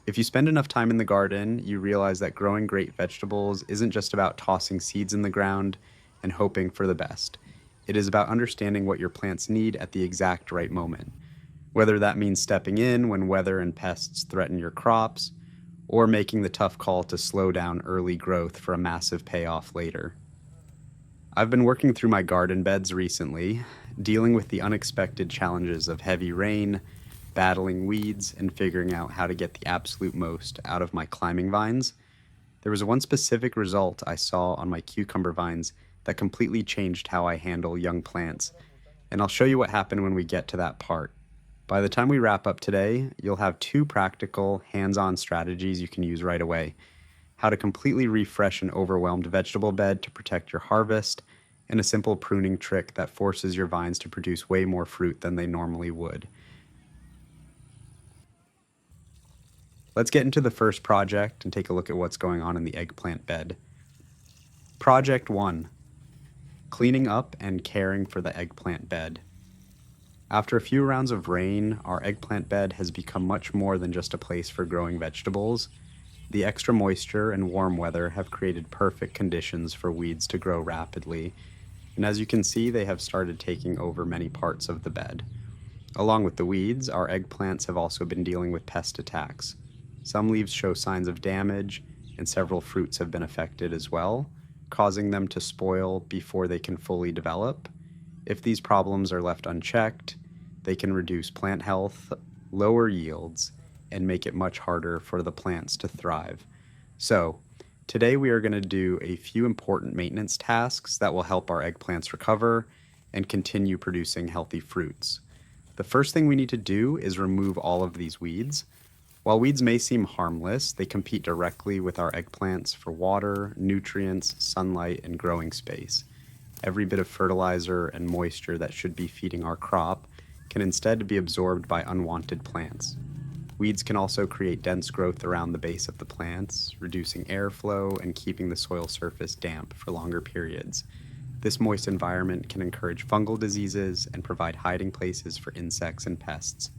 If you spend enough time in the garden, you realize that growing great vegetables isn't just about tossing seeds in the ground and hoping for the best. It is about understanding what your plants need at the exact right moment, whether that means stepping in when weather and pests threaten your crops, or making the tough call to slow down early growth for a massive payoff later. I've been working through my garden beds recently, dealing with the unexpected challenges of heavy rain, battling weeds, and figuring out how to get the absolute most out of my climbing vines. There was one specific result I saw on my cucumber vines that completely changed how I handle young plants, and I'll show you what happened when we get to that part. By the time we wrap up today, you'll have two practical, hands-on strategies you can use right away: how to completely refresh an overwhelmed vegetable bed to protect your harvest, and a simple pruning trick that forces your vines to produce way more fruit than they normally would. Let's get into the first project and take a look at what's going on in the eggplant bed. Project 1: Cleaning up and caring for the eggplant bed. After a few rounds of rain, our eggplant bed has become much more than just a place for growing vegetables. The extra moisture and warm weather have created perfect conditions for weeds to grow rapidly, and as you can see, they have started taking over many parts of the bed. Along with the weeds, our eggplants have also been dealing with pest attacks. Some leaves show signs of damage, and several fruits have been affected as well, causing them to spoil before they can fully develop. If these problems are left unchecked, they can reduce plant health, lower yields, and make it much harder for the plants to thrive. So, today we are going to do a few important maintenance tasks that will help our eggplants recover and continue producing healthy fruits. The first thing we need to do is remove all of these weeds. While weeds may seem harmless, they compete directly with our eggplants for water, nutrients, sunlight, and growing space. Every bit of fertilizer and moisture that should be feeding our crop can instead be absorbed by unwanted plants. Weeds can also create dense growth around the base of the plants, reducing airflow and keeping the soil surface damp for longer periods. This moist environment can encourage fungal diseases and provide hiding places for insects and pests.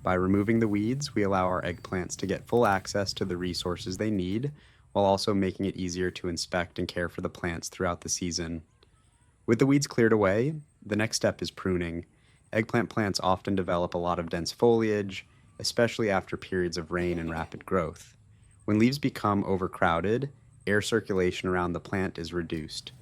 By removing the weeds, we allow our eggplants to get full access to the resources they need, while also making it easier to inspect and care for the plants throughout the season. With the weeds cleared away, the next step is pruning. Eggplant plants often develop a lot of dense foliage, especially after periods of rain and rapid growth. When leaves become overcrowded, air circulation around the plant is reduced.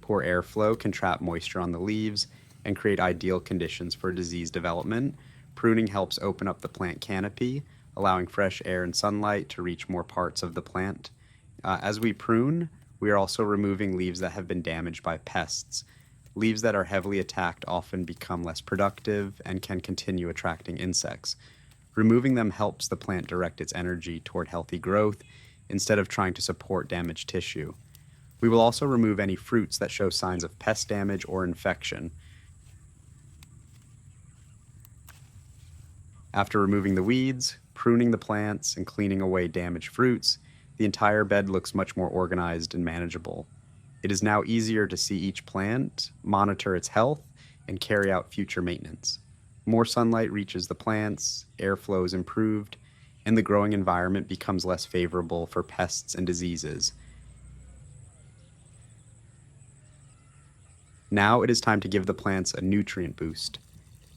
Poor airflow can trap moisture on the leaves and create ideal conditions for disease development. Pruning helps open up the plant canopy, allowing fresh air and sunlight to reach more parts of the plant. As we prune, we are also removing leaves that have been damaged by pests. Leaves that are heavily attacked often become less productive and can continue attracting insects. Removing them helps the plant direct its energy toward healthy growth instead of trying to support damaged tissue. We will also remove any fruits that show signs of pest damage or infection. After removing the weeds, pruning the plants, and cleaning away damaged fruits, the entire bed looks much more organized and manageable. It is now easier to see each plant, monitor its health, and carry out future maintenance. More sunlight reaches the plants, airflow is improved, and the growing environment becomes less favorable for pests and diseases. Now it is time to give the plants a nutrient boost.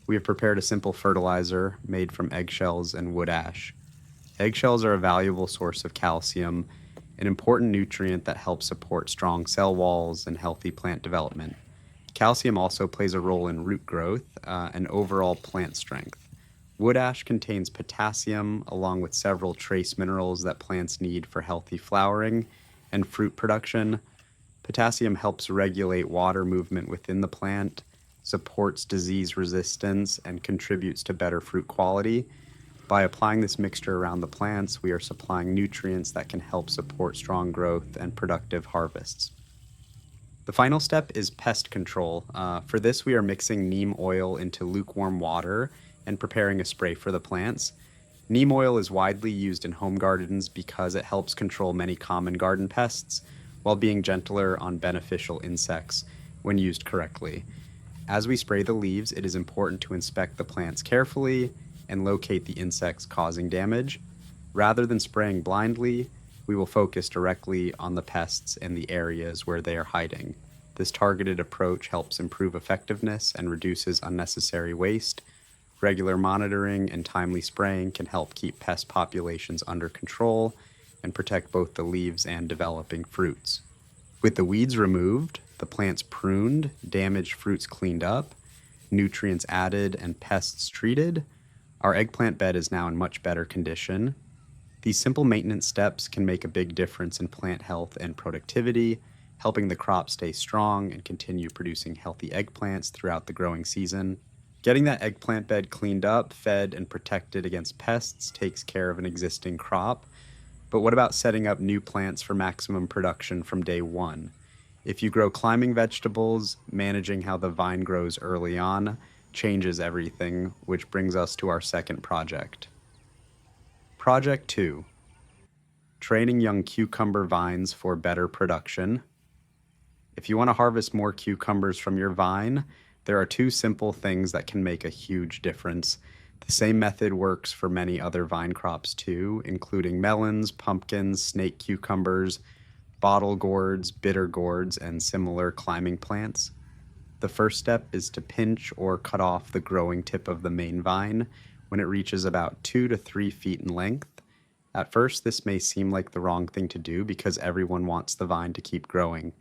We have prepared a simple fertilizer made from eggshells and wood ash. Eggshells are a valuable source of calcium, an important nutrient that helps support strong cell walls and healthy plant development. Calcium also plays a role in root growth and overall plant strength. Wood ash contains potassium along with several trace minerals that plants need for healthy flowering and fruit production. Potassium helps regulate water movement within the plant, supports disease resistance, and contributes to better fruit quality. By applying this mixture around the plants, we are supplying nutrients that can help support strong growth and productive harvests. The final step is pest control. For this, we are mixing neem oil into lukewarm water and preparing a spray for the plants. Neem oil is widely used in home gardens because it helps control many common garden pests while being gentler on beneficial insects when used correctly. As we spray the leaves, it is important to inspect the plants carefully and locate the insects causing damage. Rather than spraying blindly, we will focus directly on the pests and the areas where they are hiding. This targeted approach helps improve effectiveness and reduces unnecessary waste. Regular monitoring and timely spraying can help keep pest populations under control and protect both the leaves and developing fruits. With the weeds removed, the plants pruned, damaged fruits cleaned up, nutrients added, and pests treated, our eggplant bed is now in much better condition. These simple maintenance steps can make a big difference in plant health and productivity, helping the crop stay strong and continue producing healthy eggplants throughout the growing season. Getting that eggplant bed cleaned up, fed, and protected against pests takes care of an existing crop. But what about setting up new plants for maximum production from day one? If you grow climbing vegetables, managing how the vine grows early on changes everything, which brings us to our second project. Project 2. Training young cucumber vines for better production. If you want to harvest more cucumbers from your vine, there are two simple things that can make a huge difference. The same method works for many other vine crops too, including melons, pumpkins, snake cucumbers, bottle gourds, bitter gourds, and similar climbing plants. The first step is to pinch or cut off the growing tip of the main vine when it reaches about 2 to 3 feet in length. At first, this may seem like the wrong thing to do because everyone wants the vine to keep growing,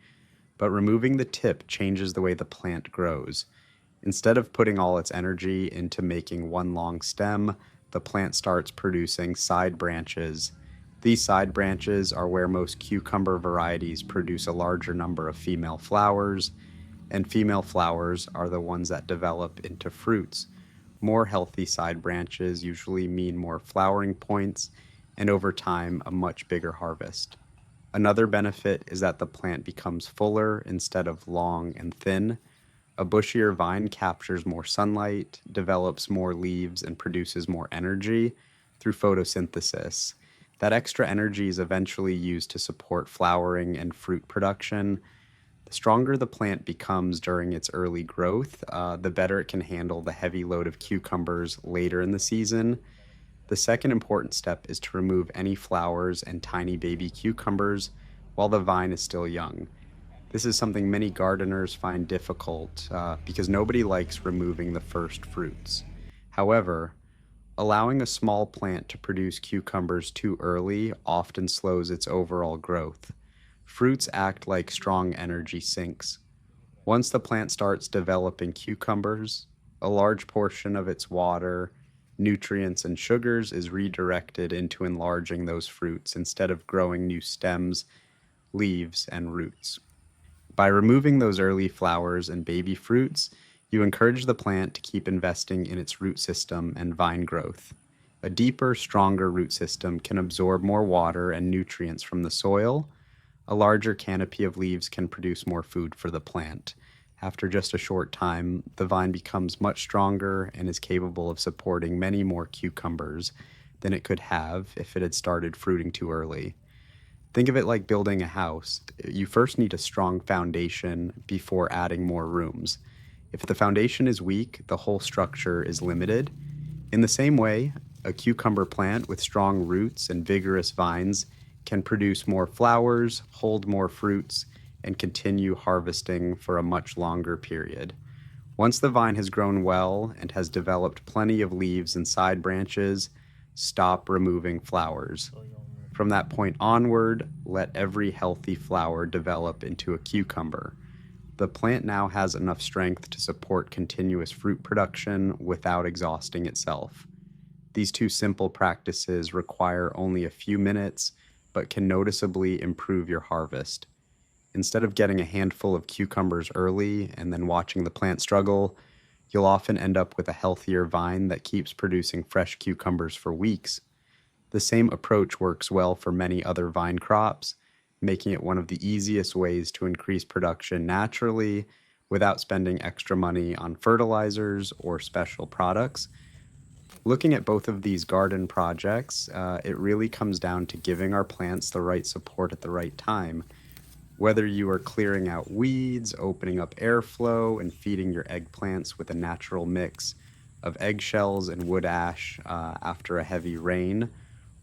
but removing the tip changes the way the plant grows. Instead of putting all its energy into making one long stem, the plant starts producing side branches. These side branches are where most cucumber varieties produce a larger number of female flowers, and female flowers are the ones that develop into fruits. More healthy side branches usually mean more flowering points, and over time, a much bigger harvest. Another benefit is that the plant becomes fuller instead of long and thin. A bushier vine captures more sunlight, develops more leaves, and produces more energy through photosynthesis. That extra energy is eventually used to support flowering and fruit production. The stronger the plant becomes during its early growth, the better it can handle the heavy load of cucumbers later in the season. The second important step is to remove any flowers and tiny baby cucumbers while the vine is still young. This is something many gardeners find difficult because nobody likes removing the first fruits. However, allowing a small plant to produce cucumbers too early often slows its overall growth. Fruits act like strong energy sinks. Once the plant starts developing cucumbers, a large portion of its water, nutrients, and sugars is redirected into enlarging those fruits instead of growing new stems, leaves, and roots. By removing those early flowers and baby fruits, you encourage the plant to keep investing in its root system and vine growth. A deeper, stronger root system can absorb more water and nutrients from the soil. A larger canopy of leaves can produce more food for the plant. After just a short time, the vine becomes much stronger and is capable of supporting many more cucumbers than it could have if it had started fruiting too early. Think of it like building a house. You first need a strong foundation before adding more rooms. If the foundation is weak, the whole structure is limited. In the same way, a cucumber plant with strong roots and vigorous vines can produce more flowers, hold more fruits, and continue harvesting for a much longer period. Once the vine has grown well and has developed plenty of leaves and side branches, stop removing flowers. From that point onward, let every healthy flower develop into a cucumber. The plant now has enough strength to support continuous fruit production without exhausting itself. These two simple practices require only a few minutes, but can noticeably improve your harvest. Instead of getting a handful of cucumbers early and then watching the plant struggle, you'll often end up with a healthier vine that keeps producing fresh cucumbers for weeks. The same approach works well for many other vine crops, making it one of the easiest ways to increase production naturally without spending extra money on fertilizers or special products. Looking at both of these garden projects, it really comes down to giving our plants the right support at the right time. Whether you are clearing out weeds, opening up airflow, and feeding your eggplants with a natural mix of eggshells and wood ash after a heavy rain,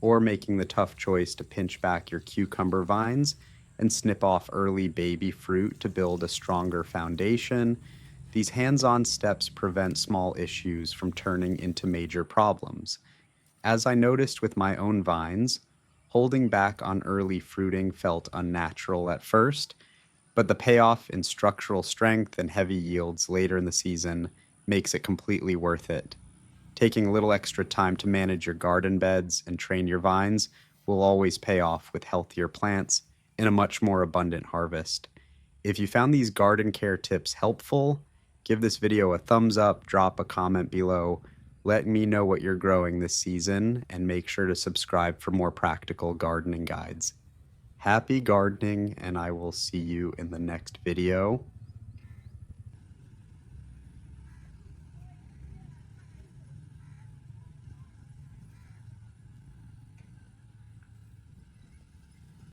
or making the tough choice to pinch back your cucumber vines and snip off early baby fruit to build a stronger foundation, these hands-on steps prevent small issues from turning into major problems. As I noticed with my own vines, holding back on early fruiting felt unnatural at first, but the payoff in structural strength and heavy yields later in the season makes it completely worth it. Taking a little extra time to manage your garden beds and train your vines will always pay off with healthier plants and a much more abundant harvest. If you found these garden care tips helpful, give this video a thumbs up, drop a comment below, let me know what you're growing this season, and make sure to subscribe for more practical gardening guides. Happy gardening, and I will see you in the next video.